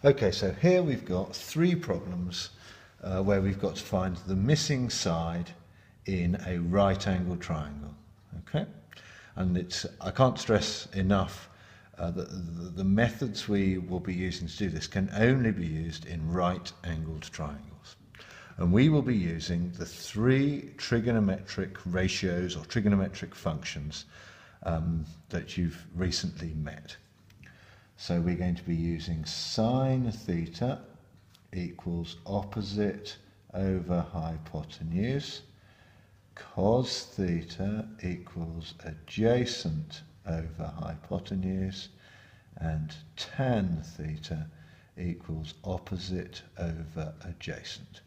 Okay, so here we've got three problems where we've got to find the missing side in a right-angled triangle. Okay, and I can't stress enough that the methods we will be using to do this can only be used in right-angled triangles. And we will be using the three trigonometric ratios or trigonometric functions that you've recently met. So we're going to be using sine theta equals opposite over hypotenuse, cos theta equals adjacent over hypotenuse, and tan theta equals opposite over adjacent.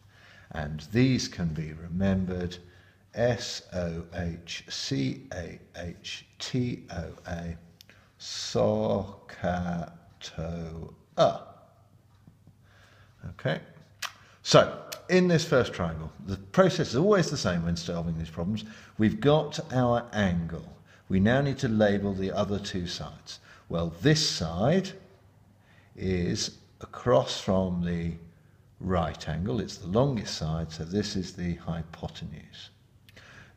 And these can be remembered sohcahtoa, sohcahtoa. Okay, so in this first triangle, the process is always the same when solving these problems. We've got our angle. We now need to label the other two sides. Well, this side is across from the right angle. It's the longest side, so this is the hypotenuse.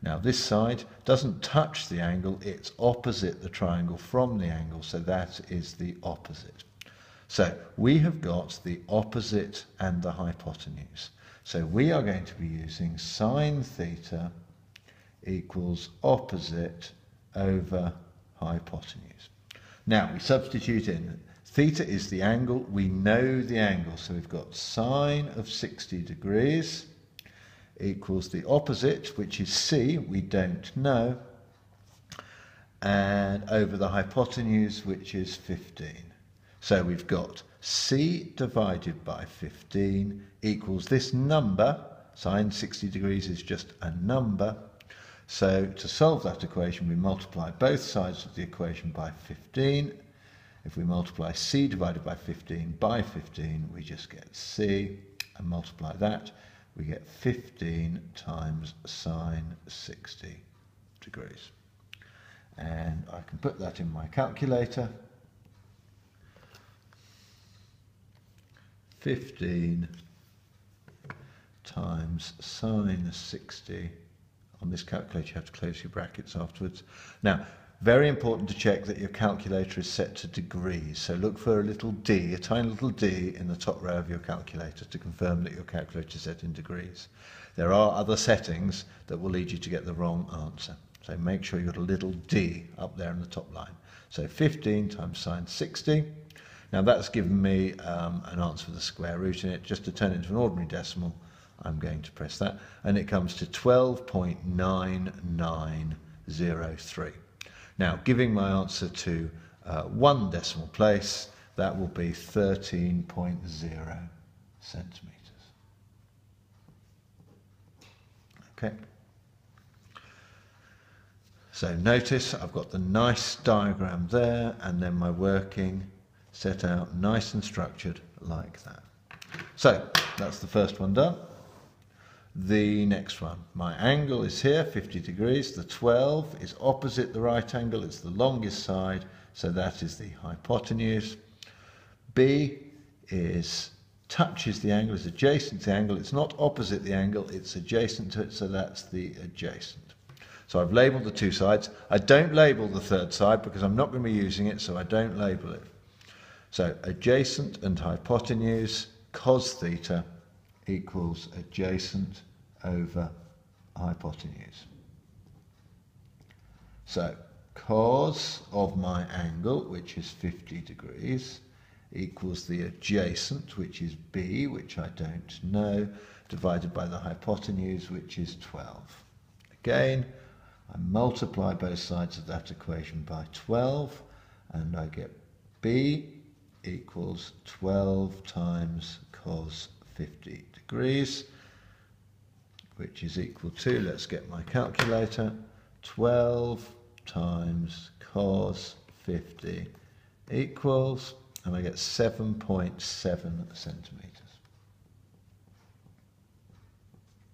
Now this side doesn't touch the angle, it's opposite the triangle from the angle, so that is the opposite. So we have got the opposite and the hypotenuse. So we are going to be using sine theta equals opposite over hypotenuse. Now we substitute in. Theta is the angle, we know the angle, so we've got sine of 60 degrees equals the opposite, which is C, we don't know, and over the hypotenuse, which is 15. So we've got C divided by 15 equals this number. Sine 60 degrees is just a number. So to solve that equation, we multiply both sides of the equation by 15. If we multiply C divided by 15, we just get C, and multiply that, we get 15 times sine 60 degrees. And I can put that in my calculator. 15 times sine 60. On this calculator you have to close your brackets afterwards. Now, very important to check that your calculator is set to degrees. So look for a little D, a tiny little D in the top row of your calculator to confirm that your calculator is set in degrees. There are other settings that will lead you to get the wrong answer. So make sure you've got a little D up there in the top line. So 15 times sine 60. Now that's given me an answer with a square root in it. Just to turn it into an ordinary decimal, I'm going to press that. And it comes to 12.9903. Now, giving my answer to one decimal place, that will be 13.0 centimetres. Okay. So notice I've got the nice diagram there, and then my working set out nice and structured like that. So that's the first one done. The next one, my angle is here, 50 degrees. The 12 is opposite the right angle. It's the longest side, so that is the hypotenuse. B touches the angle, is adjacent to the angle. It's not opposite the angle, it's adjacent to it, so that's the adjacent. So I've labelled the two sides. I don't label the third side because I'm not going to be using it, so I don't label it. So adjacent and hypotenuse, cos theta equals adjacent over hypotenuse. So cos of my angle, which is 50 degrees, equals the adjacent, which is B, which I don't know, divided by the hypotenuse, which is 12. Again, I multiply both sides of that equation by 12, and I get B equals 12 times cos 50 degrees, which is equal to, let's get my calculator, 12 times cos 50 equals, and I get 7.7 centimetres.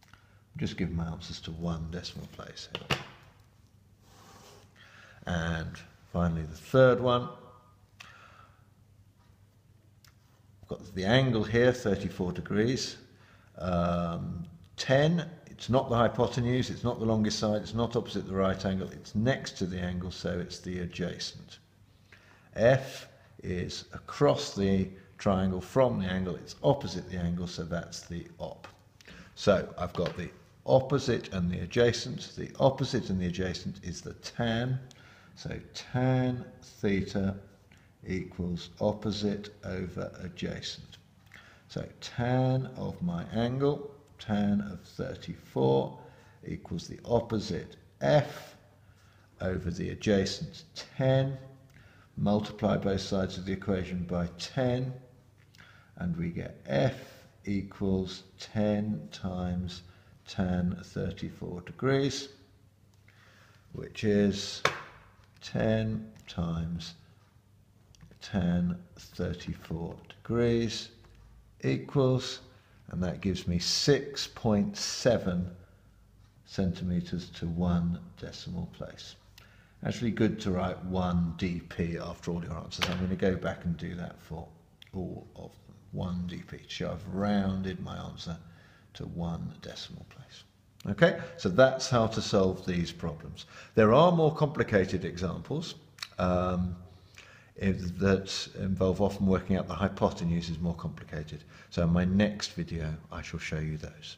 I'm just giving my answers to one decimal place here. And finally the third one, I've got the angle here, 34 degrees. 10, it's not the hypotenuse, it's not the longest side, it's not opposite the right angle, it's next to the angle, so it's the adjacent. F is across the triangle from the angle, it's opposite the angle, so that's the op. So I've got the opposite and the adjacent. The opposite and the adjacent is the tan. So tan theta equals opposite over adjacent. So tan of my angle, tan of 34, equals the opposite f over the adjacent 10. Multiply both sides of the equation by 10, and we get f equals 10 times tan 34 degrees, which is 10 times tan 34 degrees equals, and that gives me 6.7 centimetres to 1 decimal place. Actually good to write 1 dp after all your answers. I'm going to go back and do that for all of them. 1 dp, so I've rounded my answer to 1 decimal place. Okay, so that's how to solve these problems. There are more complicated examples that involve often working out the hypotenuse is more complicated. So in my next video, I shall show you those.